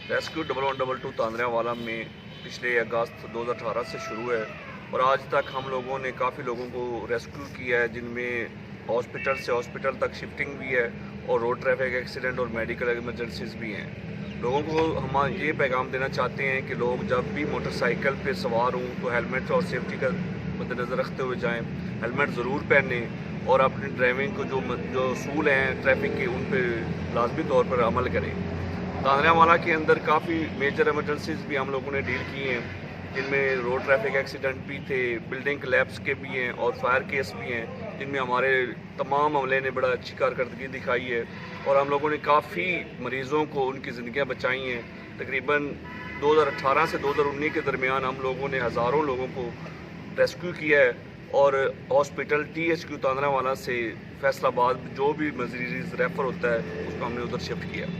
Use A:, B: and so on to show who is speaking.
A: Rescue 1122 तांदरावाला में पिछले अगस्त 2018 से शुरू है और आज तक हम लोगों ने काफ़ी लोगों को रेस्क्यू किया है, जिनमें हॉस्पिटल से हॉस्पिटल तक शिफ्टिंग भी है और रोड ट्रैफिक एक्सीडेंट और मेडिकल इमरजेंसीज भी हैं। लोगों को हम ये पैगाम देना चाहते हैं कि लोग जब भी मोटरसाइकिल पे सवार हों तो हेलमेट और सेफ्टी का मद्देनज़र रखते हुए जाएं, हेलमेट ज़रूर पहनें और अपनी ड्राइविंग को जो असूल हैं ट्रैफिक के उन पर लाजमी तौर पर अमल करें। तांदरावाला के अंदर काफ़ी मेजर एमरजेंसीज भी हम लोगों ने डील की हैं, जिनमें रोड ट्रैफिक एक्सीडेंट भी थे, बिल्डिंग कोलैप्स के भी हैं और फायर केस भी हैं, जिनमें हमारे तमाम अमले ने बड़ा अच्छी कारकर्दगी दिखाई है और हम लोगों ने काफ़ी मरीज़ों को उनकी ज़िंदगियाँ बचाई हैं। तकरीबन 2018 से 2019 के दरमियान हम लोगों ने हज़ारों लोगों को रेस्क्यू किया है और हॉस्पिटल THQ तांदरावाला से फैसलाबाद जो भी मरीज़ रेफ़र होता है उसको हमने उधर शिफ्ट किया।